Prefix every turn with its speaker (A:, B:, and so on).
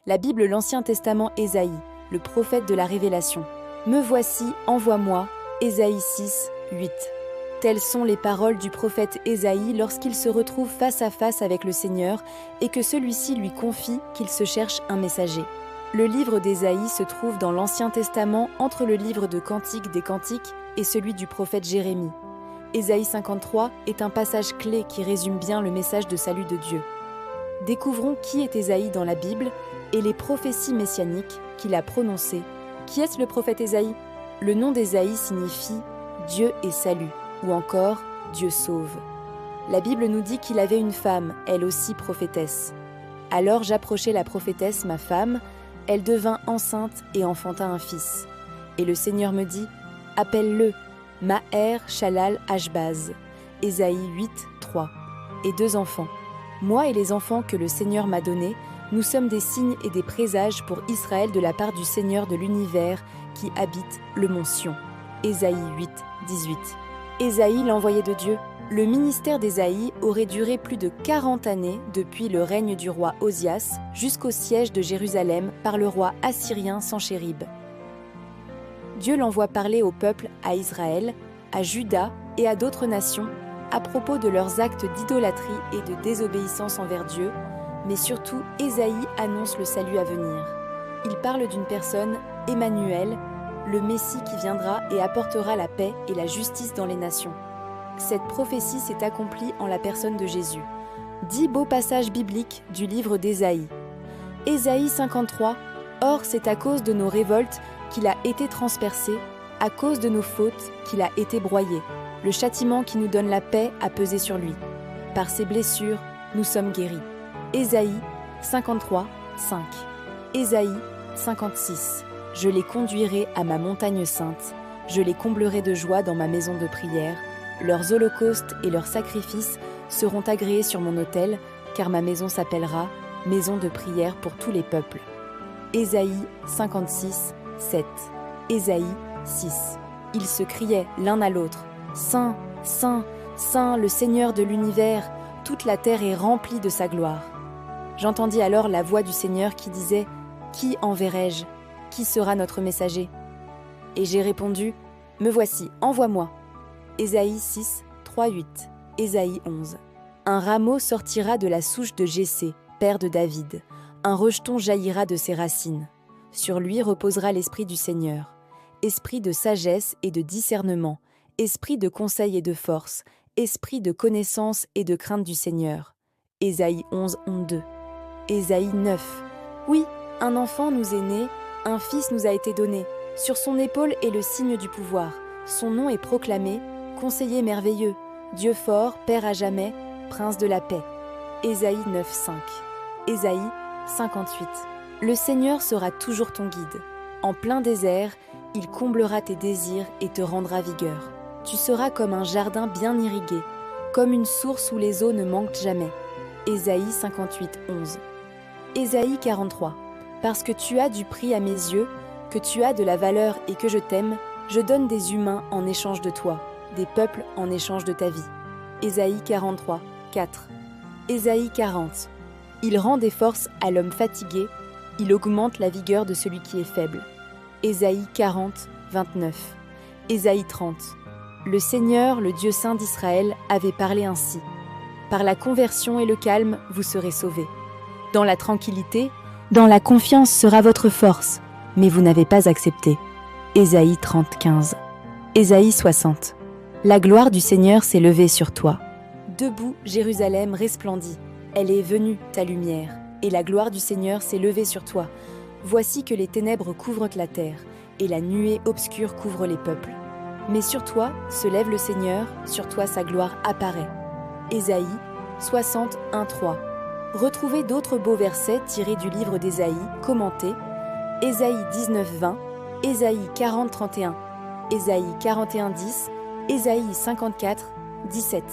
A: La Bible, l'Ancien Testament, Ésaïe, le prophète de la Révélation. Me voici, envoie-moi, Ésaïe 6, 8. Telles sont les paroles du prophète Ésaïe lorsqu'il se retrouve face à face avec le Seigneur et que celui-ci lui confie qu'il se cherche un messager. Le livre d'Ésaïe se trouve dans l'Ancien Testament entre le livre de Cantiques des Cantiques et celui du prophète Jérémie. Ésaïe 53 est un passage clé qui résume bien le message de salut de Dieu. Découvrons qui est Ésaïe dans la Bible et les prophéties messianiques qu'il a prononcées. Qui est-ce le prophète Ésaïe ? Le nom d'Ésaïe signifie « Dieu est salut » ou encore « Dieu sauve ». La Bible nous dit qu'il avait une femme, elle aussi prophétesse. Alors j'approchai la prophétesse, ma femme, elle devint enceinte et enfanta un fils. Et le Seigneur me dit « Appelle-le, Maher Shalal Ashbaz » Ésaïe 8, 3. Et 2 enfants. Moi et les enfants que le Seigneur m'a donnés, nous sommes des signes et des présages pour Israël de la part du Seigneur de l'univers qui habite le mont Sion. Ésaïe 8, 18. Ésaïe, l'envoyé de Dieu. Le ministère d'Ésaïe aurait duré plus de 40 années depuis le règne du roi Osias jusqu'au siège de Jérusalem par le roi assyrien Sanchérib. Dieu l'envoie parler au peuple, à Israël, à Juda et à d'autres nations à propos de leurs actes d'idolâtrie et de désobéissance envers Dieu, mais surtout Ésaïe annonce le salut à venir. Il parle d'une personne, Emmanuel, le Messie qui viendra et apportera la paix et la justice dans les nations. Cette prophétie s'est accomplie en la personne de Jésus. 10 beaux passages bibliques du livre d'Ésaïe. Ésaïe 53, « Or c'est à cause de nos révoltes qu'il a été transpercé, à cause de nos fautes qu'il a été broyé. Le châtiment qui nous donne la paix a pesé sur lui. Par ses blessures, nous sommes guéris. » Ésaïe 53, 5. Ésaïe 56, « Je les conduirai à ma montagne sainte, je les comblerai de joie dans ma maison de prière. Leurs holocaustes et leurs sacrifices seront agréés sur mon autel, car ma maison s'appellera maison de prière pour tous les peuples. » Ésaïe 56, 7. Ésaïe 6. Ils se criaient l'un à l'autre, « Saint, Saint, Saint, le Seigneur de l'univers, toute la terre est remplie de sa gloire. » J'entendis alors la voix du Seigneur qui disait, « Qui enverrai-je ? Qui sera notre messager ?» Et j'ai répondu, « Me voici, envoie-moi. » Ésaïe 6, 3, 8. Ésaïe 11. Un rameau sortira de la souche de Jessé, père de David. Un rejeton jaillira de ses racines. Sur lui reposera l'esprit du Seigneur. Esprit de sagesse et de discernement, esprit de conseil et de force, esprit de connaissance et de crainte du Seigneur. Ésaïe 11, 2. Ésaïe 9. Oui, un enfant nous est né, un fils nous a été donné. Sur son épaule est le signe du pouvoir. Son nom est proclamé, Conseiller merveilleux, Dieu fort, Père à jamais, Prince de la paix. Ésaïe 9, 5. Ésaïe 58. Le Seigneur sera toujours ton guide. En plein désert, il comblera tes désirs et te rendra vigueur. Tu seras comme un jardin bien irrigué, comme une source où les eaux ne manquent jamais. Ésaïe 58, 11. Ésaïe 43. Parce que tu as du prix à mes yeux, que tu as de la valeur et que je t'aime, je donne des humains en échange de toi, des peuples en échange de ta vie. Ésaïe 43, 4. Ésaïe 40. Il rend des forces à l'homme fatigué, il augmente la vigueur de celui qui est faible. Ésaïe 40, 29. Ésaïe 30. Le Seigneur, le Dieu saint d'Israël, avait parlé ainsi. Par la conversion et le calme, vous serez sauvés. Dans la tranquillité, dans la confiance sera votre force, mais vous n'avez pas accepté. Ésaïe 30, 15. Ésaïe 60. La gloire du Seigneur s'est levée sur toi. Debout, Jérusalem resplendit. Elle est venue, ta lumière, et la gloire du Seigneur s'est levée sur toi. Voici que les ténèbres couvrent la terre, et la nuée obscure couvre les peuples. Mais sur toi se lève le Seigneur, sur toi sa gloire apparaît. Ésaïe 61, 3. Retrouvez d'autres beaux versets tirés du livre d'Ésaïe, commentés. Ésaïe 19, 20, Ésaïe 40, 31, Ésaïe 41, 10, Ésaïe 54, 17.